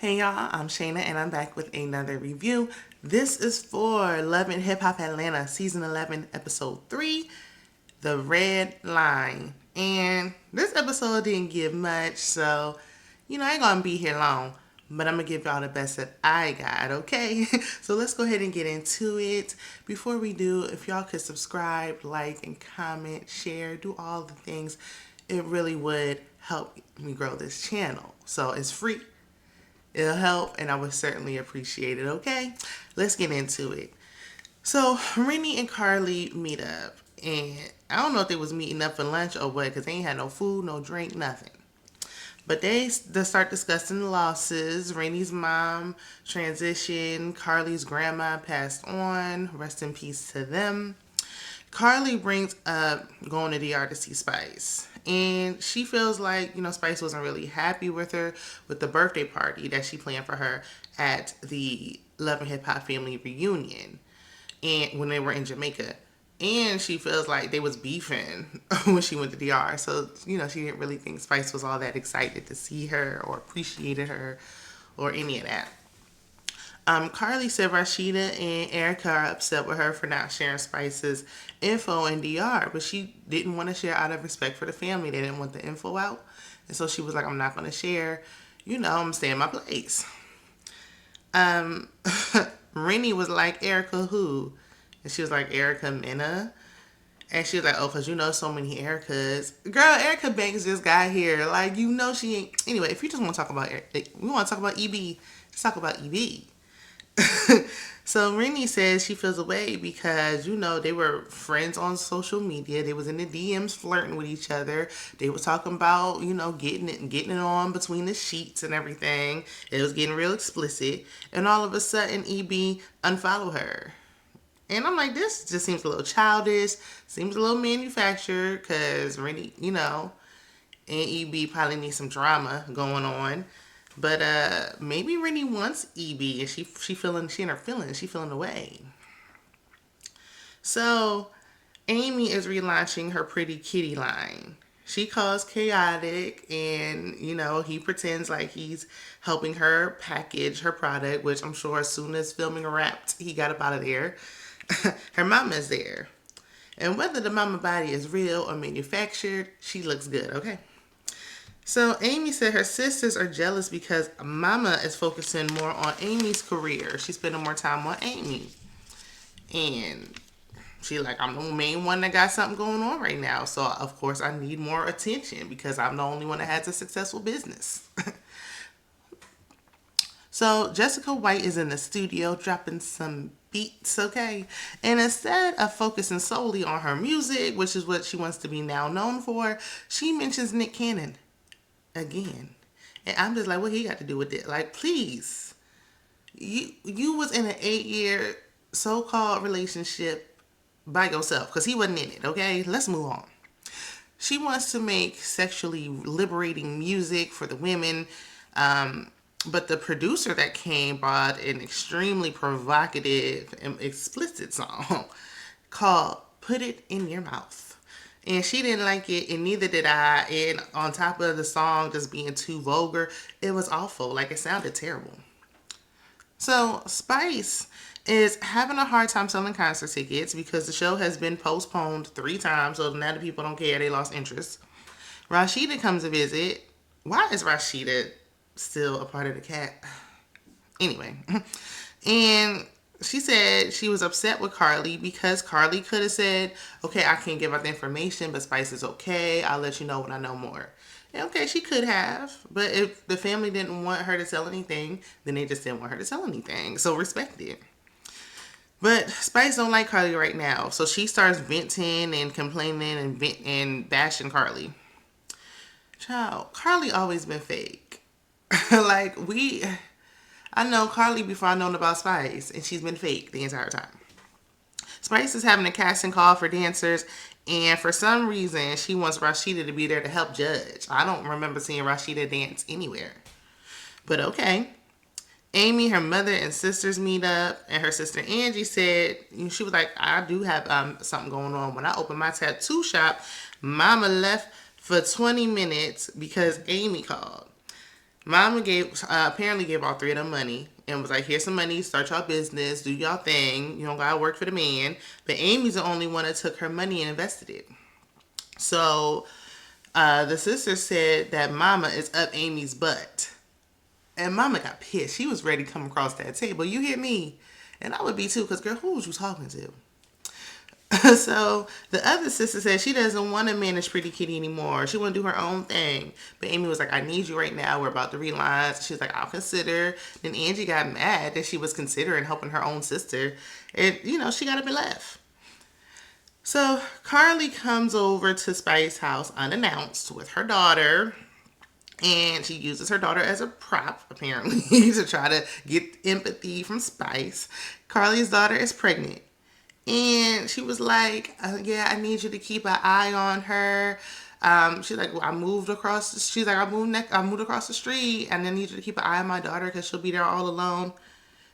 Hey y'all, I'm Shayna and I'm back with another review. This is for Love and Hip Hop Atlanta Season 11, Episode 3, The Red Line. And this episode didn't give much, so, I ain't gonna be here long. But I'm gonna give y'all the best that I got, okay? So let's go ahead and get into it. Before we do, if y'all could subscribe, like, and comment, share, do all the things, it really would help me grow this channel. So it's free. It'll help, and I would certainly appreciate it, okay? Let's get into it. So, Renni and Karlie meet up, and I don't know if they was meeting up for lunch or what, because they ain't had no food, no drink, nothing. But they start discussing the losses. Renni's mom transitioned. Carly's grandma passed on. Rest in peace to them. Karlie brings up going to DR to see Spice. And she feels like, Spice wasn't really happy with her with the birthday party that she planned for her at the Love and Hip Hop family reunion and when they were in Jamaica. And she feels like they was beefing when she went to DR. So, she didn't really think Spice was all that excited to see her or appreciated her or any of that. Karlie said Rashida and Erica are upset with her for not sharing Spice's info in DR, but she didn't want to share out of respect for the family. They didn't want the info out. And so she was like, I'm not going to share. I'm staying in my place. Renni was like, Erica who? And she was like, Erica Mena. And she was like, oh, because so many Ericas. Girl, Erica Banks just got here. Like, she ain't. Anyway, if you just want to talk about we want to talk about EB, let's talk about EB. So Renni says she feels away because they were friends on social media. They was in the DMs flirting with each other. They were talking about getting it on between the sheets and everything. It was getting real explicit, and all of a sudden EB unfollowed her. And I'm like, this just seems a little childish, seems a little manufactured, because Renni, and EB probably need some drama going on. But maybe Renni wants EB and she in her feelings, she feeling away. So Amy is relaunching her Pretty Kitty line. She calls Chaotic and he pretends like he's helping her package her product, which I'm sure as soon as filming wrapped, he got up out of there. Her mama's there. And whether the mama body is real or manufactured, she looks good, okay? So Amy said her sisters are jealous because Mama is focusing more on Amy's career. She's spending more time on Amy. And she like, I'm the main one that got something going on right now. So, of course, I need more attention because I'm the only one that has a successful business. So Jessica White is in the studio dropping some beats, okay? And instead of focusing solely on her music, which is what she wants to be now known for, she mentions Nick Cannon again. And I'm just like, what he got to do with it? Like, please. You was in an 8-year so-called relationship by yourself because he wasn't in it, okay? Let's move on. She wants to make sexually liberating music for the women, but the producer that came brought an extremely provocative and explicit song called Put It in Your Mouth. And she didn't like it, and neither did I. And on top of the song just being too vulgar, it was awful. Like, it sounded terrible. So, Spice is having a hard time selling concert tickets because the show has been postponed 3 times, so now the people don't care. They lost interest. Rashida comes to visit. Why is Rashida still a part of the cat? Anyway. And she said she was upset with Karlie because Karlie could have said, okay, I can't give out the information, but Spice is okay. I'll let you know when I know more. And okay, she could have, but if the family didn't want her to tell anything, then they just didn't want her to tell anything. So respect it. But Spice don't like Karlie right now, so she starts venting and complaining and bashing Karlie. Child, Karlie always been fake. I know Karlie before I known about Spice, and she's been fake the entire time. Spice is having a casting call for dancers, and for some reason, she wants Rashida to be there to help judge. I don't remember seeing Rashida dance anywhere. But okay. Amy, her mother, and sisters meet up, and her sister Angie said, she was like, I do have something going on. When I opened my tattoo shop, Mama left for 20 minutes because Amy called. Mama apparently gave all three of them money and was like, here's some money, start y'all business, do y'all thing. You don't gotta work for the man. But Amy's the only one that took her money and invested it. So the sister said that Mama is up Amy's butt. And Mama got pissed. She was ready to come across that table. You hear me? And I would be too, because girl, who was you talking to? So the other sister said she doesn't want to manage Pretty Kitty anymore. She want to do her own thing. But Amy was like, I need you right now. We're about to read lines. She was like, I'll consider. Then Angie got mad that she was considering helping her own sister. And, she got up and left. So Karlie comes over to Spice's house unannounced with her daughter. And she uses her daughter as a prop, apparently, to try to get empathy from Spice. Carly's daughter is pregnant. And she was like, yeah, I need you to keep an eye on her. She's like, well, I moved across the street, and I need you to keep an eye on my daughter because she'll be there all alone.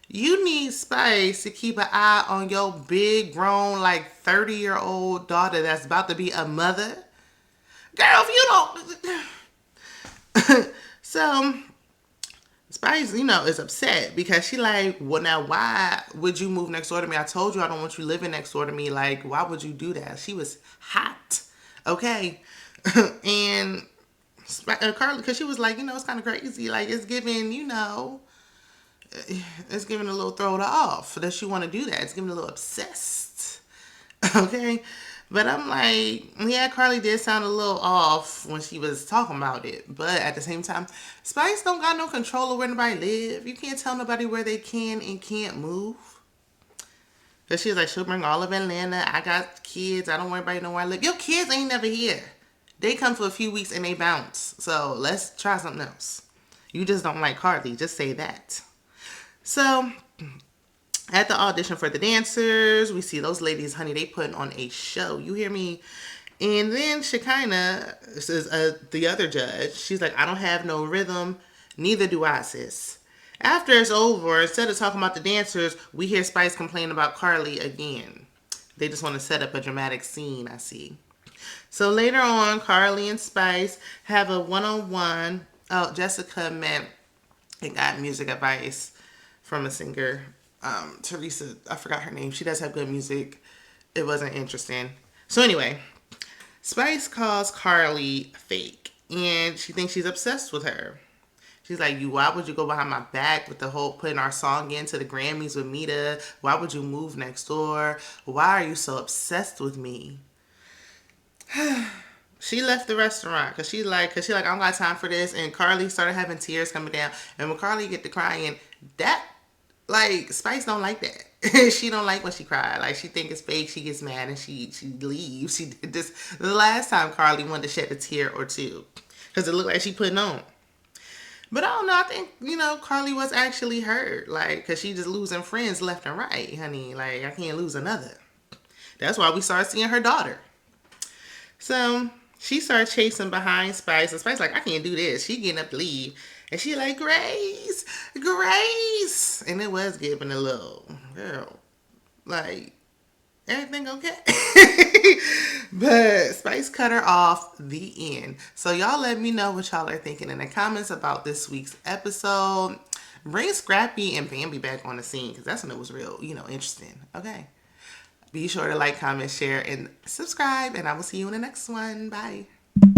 You need Spice to keep an eye on your big, grown, 30-year-old daughter that's about to be a mother. Girl, if you don't... So... Spice, is upset because she like, well, now why would you move next door to me? I told you I don't want you living next door to me. Like, why would you do that? She was hot. Okay. And Carly, because she was like, it's kind of crazy. Like, it's giving, it's giving a little throw her off that she want to do that. It's giving a little obsessed. Okay. But I'm like, yeah, Karlie did sound a little off when she was talking about it. But at the same time, Spice don't got no control of where nobody live. You can't tell nobody where they can and can't move. Because she's like, she'll bring all of Atlanta. I got kids. I don't worry about know where I live. Your kids ain't never here. They come for a few weeks and they bounce. So let's try something else. You just don't like Karlie. Just say that. So... at the audition for the dancers, we see those ladies, honey, they putting on a show. You hear me? And then Shekinah says, the other judge, she's like, I don't have no rhythm. Neither do I, sis. After it's over, instead of talking about the dancers, we hear Spice complain about Karlie again. They just want to set up a dramatic scene, I see. So later on, Karlie and Spice have a one-on-one. Oh, Jessica met and got music advice from a singer. Teresa, I forgot her name. She does have good music. It wasn't interesting. So anyway, Spice calls Karlie fake, and she thinks she's obsessed with her. She's like, why would you go behind my back with the whole putting our song into the Grammys with Mita? Why would you move next door? Why are you so obsessed with me? She left the restaurant because she like, I don't got time for this. And Karlie started having tears coming down. And when Karlie get to crying, Spice don't like that. She don't like when she cry. Like, she think it's fake. She gets mad and she leaves. She did this the last time Karlie wanted to shed a tear or two because it looked like she putting on. But I don't know. I think, Karlie was actually hurt. Because she just losing friends left and right, honey. Like, I can't lose another. That's why we started seeing her daughter. So she started chasing behind Spice. And Spice like, I can't do this. She getting up to leave. And she like, Grace. And it was giving a little, girl, everything okay? But Spice cut her off, the end. So y'all let me know what y'all are thinking in the comments about this week's episode. Bring Scrappy and Bambi back on the scene because that's when it was real, interesting. Okay. Be sure to like, comment, share, and subscribe. And I will see you in the next one. Bye.